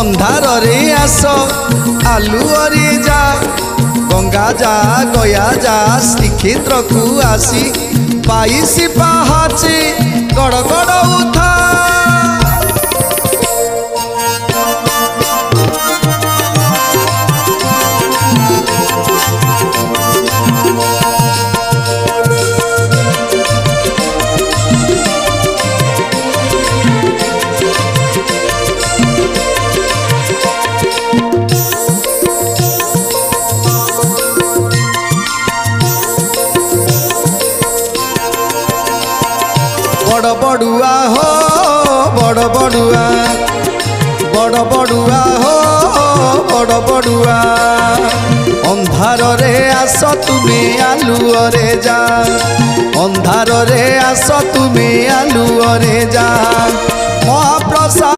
अंधार रे आस आलुअरे जा गंगा जा गया जा श्रीक्षेत्र को आसी 22 पाहाचे गड़ गड़ उठा बड़ बड़ुआ हो बड़ बड़ुआ बड़ बड़ुआ हो बड़ बड़ुआ अंधार रे आस तुम्हें आलुअरे जा अंधार रे आस तुम्हें आलुअरे जा महाप्रसाद।